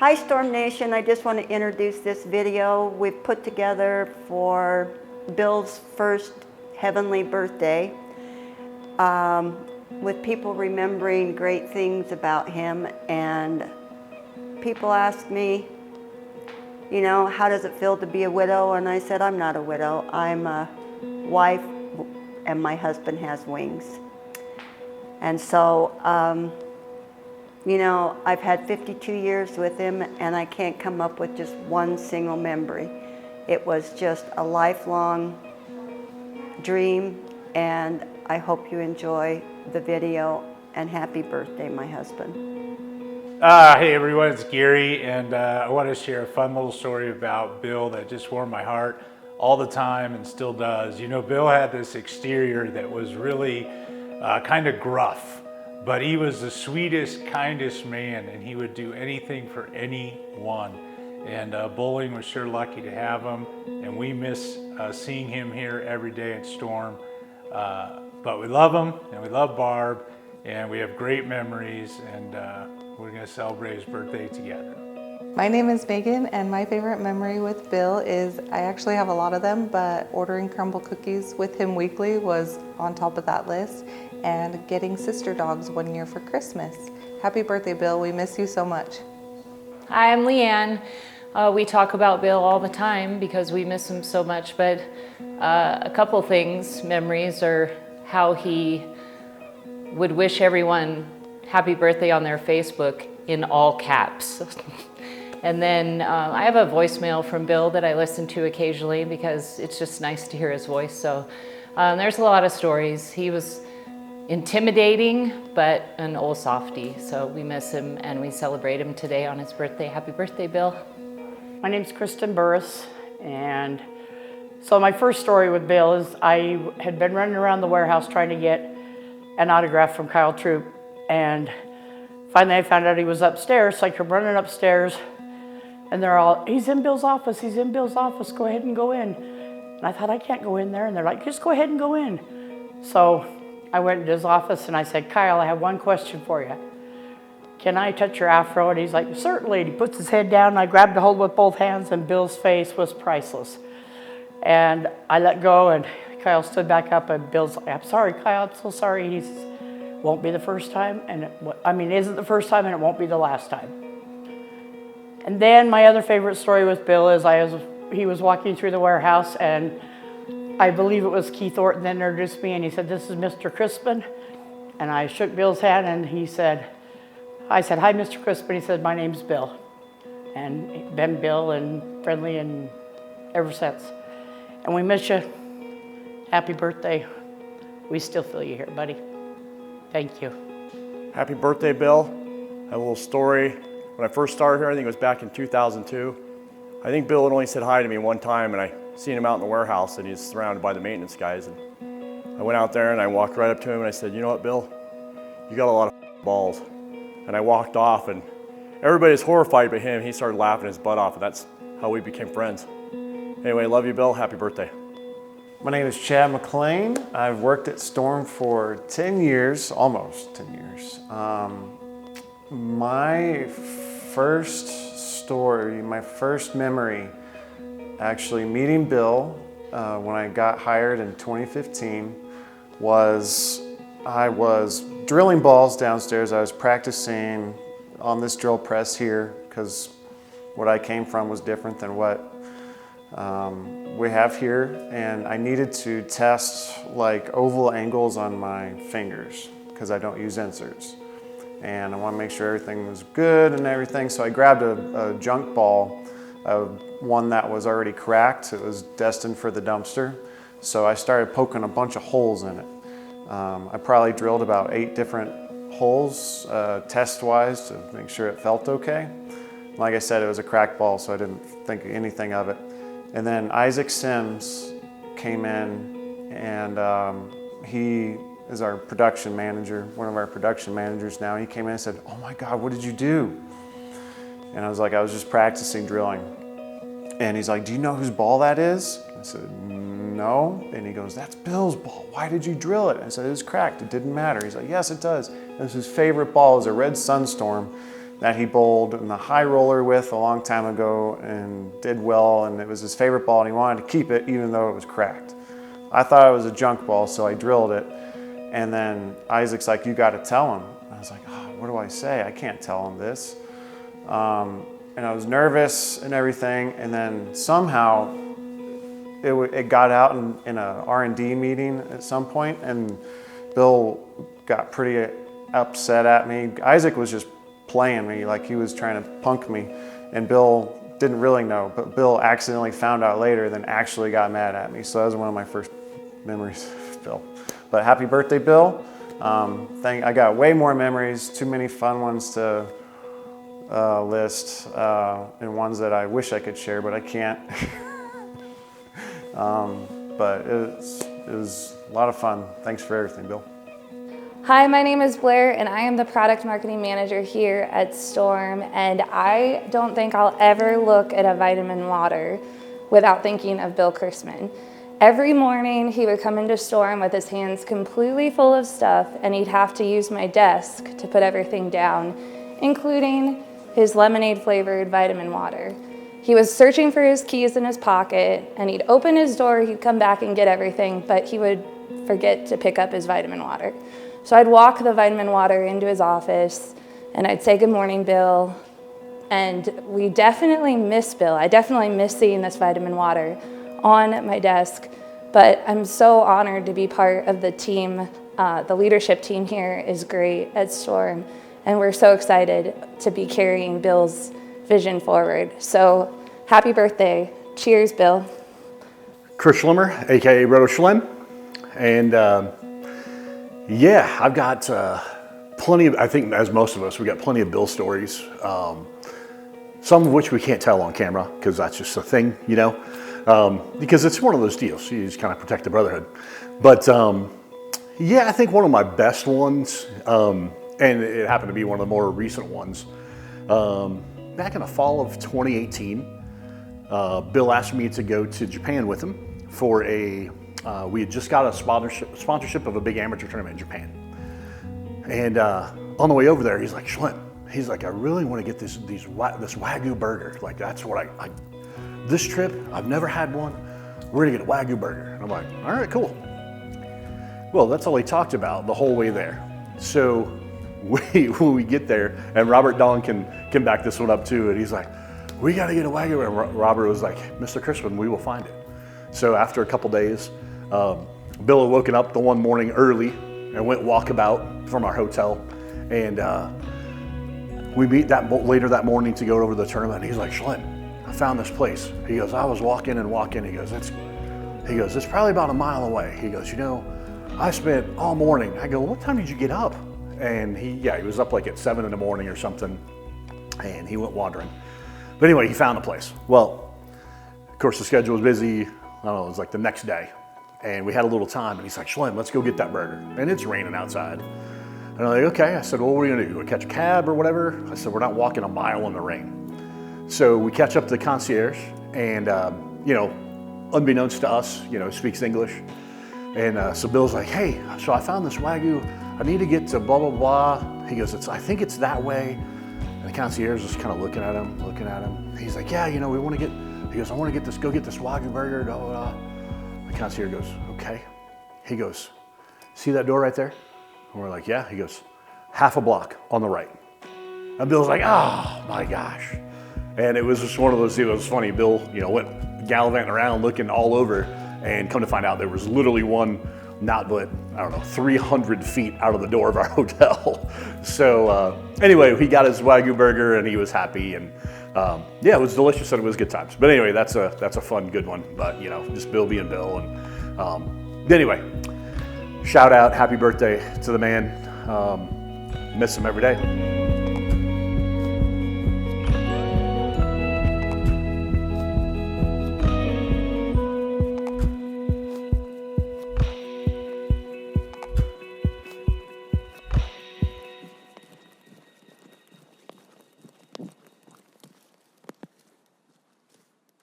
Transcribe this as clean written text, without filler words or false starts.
Hi Storm Nation, I just want to introduce this video we've put together for Bill's first heavenly birthday, with people remembering great things about him. And people ask me, you know, how does it feel to be a widow? And I said, I'm not a widow. I'm a wife and my husband has wings. And so, you know, I've had 52 years with him and I can't come up with just one single memory. It was just a lifelong dream, and I hope you enjoy the video, and happy birthday, my husband. Hey everyone, it's Gary, and I want to share a fun little story about Bill that just warmed my heart all the time and still does. You know, Bill had this exterior that was really kind of gruff, but he was the sweetest, kindest man, and he would do anything for anyone. And Bowling was sure lucky to have him, and we miss seeing him here every day at Storm. But we love him, and we love Barb, and we have great memories, and we're going to celebrate his birthday together. My name is Megan, and my favorite memory with Bill is, I actually have a lot of them, but ordering crumble cookies with him weekly was on top of that list, and getting sister dogs one year for Christmas. Happy birthday, Bill. We miss you so much. Hi, I'm Leanne. We talk about Bill all the time because we miss him so much, but a couple things, memories, are how he would wish everyone happy birthday on their Facebook in all caps. And then I have a voicemail from Bill that I listen to occasionally because it's just nice to hear his voice. So there's a lot of stories. He was intimidating, but an old softie. So we miss him and we celebrate him today on his birthday. Happy birthday, Bill. My name's Kristen Burris, and so my first story with Bill is I had been running around the warehouse trying to get an autograph from Kyle Troop, and finally I found out he was upstairs, so I come running upstairs, and they're all, he's in Bill's office, he's in Bill's office, go ahead and go in. And I thought, I can't go in there, and they're like, just go ahead and go in. So I went into his office and I said, Kyle, I have one question for you. Can I touch your afro? And he's like, certainly. And he puts his head down, and I grabbed a hold with both hands, and Bill's face was priceless. And I let go, and Kyle stood back up, and Bill's like, I'm sorry, Kyle, I'm so sorry. He says, won't be the first time, and it isn't the first time, and it won't be the last time. And then my other favorite story with Bill is he was walking through the warehouse, and I believe it was Keith Orton that introduced me, and he said, this is Mr. Chrisman. And I shook Bill's hand, and I said, hi, Mr. Chrisman. He said, my name's Bill. And been Bill and friendly and ever since. And we miss you. Happy birthday. We still feel you here, buddy. Thank you. Happy birthday, Bill. I have a little story. When I first started here, I think it was back in 2002. I think Bill had only said hi to me one time, and I seen him out in the warehouse, and he's surrounded by the maintenance guys. And I went out there and I walked right up to him and I said, you know what, Bill? You got a lot of balls. And I walked off, and everybody was horrified but him. He started laughing his butt off, and that's how we became friends. Anyway, love you, Bill. Happy birthday. My name is Chad McLean. I've worked at Storm for 10 years, almost 10 years. My first story, my first memory, actually meeting Bill when I got hired in 2015 was I was drilling balls downstairs. I was practicing on this drill press here because what I came from was different than what we have here, and I needed to test like oval angles on my fingers because I don't use inserts, and I want to make sure everything was good and everything. So I grabbed a junk ball, one that was already cracked. It was destined for the dumpster, so I started poking a bunch of holes in it. I probably drilled about 8 different holes test-wise to make sure it felt okay. Like I said, it was a cracked ball, so I didn't think anything of it. And then Isaac Sims came in, and he is our production manager, one of our production managers now. He came in and said, oh my God, what did you do? And I was like, I was just practicing drilling. And he's like, do you know whose ball that is? I said, no. And he goes, that's Bill's ball. Why did you drill it? I said, it was cracked. It didn't matter. He's like, yes, it does. It was his favorite ball. It was a red Sunstorm. that he bowled in the high roller with a long time ago and did well, and it was his favorite ball and he wanted to keep it even though it was cracked. I thought it was a junk ball, so I drilled it, and then Isaac's like, you got to tell him. I was like, oh, what do I say? I can't tell him this. And I was nervous and everything, and then somehow it got out in a R&D meeting at some point, and Bill got pretty upset at me. Isaac was just playing me, like he was trying to punk me, and Bill didn't really know, but Bill accidentally found out later, then actually got mad at me. So that was one of my first memories of Bill. But happy birthday, Bill. I got way more memories, too many fun ones to list, and ones that I wish I could share, but I can't. But it was a lot of fun. Thanks for everything, Bill. Hi, my name is Blair, and I am the product marketing manager here at Storm, and I don't think I'll ever look at a vitamin water without thinking of Bill Chrisman. Every morning he would come into Storm with his hands completely full of stuff, and he'd have to use my desk to put everything down, including his lemonade flavored vitamin water. He was searching for his keys in his pocket, and he'd open his door, he'd come back and get everything, but he would forget to pick up his vitamin water. So I'd walk the vitamin water into his office, and I'd say, good morning, Bill. And we definitely miss Bill. I definitely miss seeing this vitamin water on my desk, but I'm so honored to be part of the team. The leadership team here is great at Storm, and we're so excited to be carrying Bill's vision forward. So happy birthday. Cheers, Bill. Chris Schlimmer, aka Roto Schlim, and yeah, I've got plenty of, I think as most of us, we got plenty of Bill stories, some of which we can't tell on camera because that's just a thing, you know, because it's one of those deals, you just kind of protect the brotherhood. But yeah, I think one of my best ones, and it happened to be one of the more recent ones, back in the fall of 2018, Bill asked me to go to Japan with him for we had just got a sponsorship of a big amateur tournament in Japan. And on the way over there, he's like, Schlim, he's like, I really want to get this Wagyu burger. Like, that's what this trip, I've never had one. We're gonna get a Wagyu burger. And I'm like, all right, cool. Well, that's all he talked about the whole way there. So when we get there, and Robert Don can back this one up too, and he's like, we gotta get a Wagyu. And Robert was like, Mr. Chrisman, we will find it. So after a couple days, Bill had woken up the one morning early and went walkabout from our hotel, and we meet later that morning to go over to the tournament. And he's like, Schlim, I found this place. He goes, I was walking. He goes, it's probably about a mile away. He goes, you know, I spent all morning. I go, what time did you get up? And he was up like at 7 in the morning or something, and he went wandering. But anyway, he found the place. Well, of course, the schedule was busy. I don't know, it was like the next day. And we had a little time, and he's like, Schlim, let's go get that burger. And it's raining outside. And I'm like, okay. I said, well, what are we gonna do? Catch a cab or whatever? I said, we're not walking a mile in the rain. So we catch up to the concierge, and you know, unbeknownst to us, you know, speaks English. And so Bill's like, hey, so I found this Wagyu. I need to get to blah, blah, blah. He goes, I think it's that way. And the concierge is kind of looking at him. He's like, yeah, you know, he goes, I want to go get this Wagyu burger, blah, blah, blah. The concierge goes, okay. He goes, see that door right there? And we're like, yeah. He goes, half a block on the right. And Bill's like, oh my gosh. And it was just one of those, it was funny. Bill, you know, went gallivanting around looking all over, and come to find out there was literally one, not but, I don't know, 300 feet out of the door of our hotel. So anyway, he got his Wagyu burger and he was happy, and yeah, it was delicious and it was good times. But anyway, that's a fun, good one. But you know, just Bill being Bill. And anyway, shout out, happy birthday to the man. Miss him every day.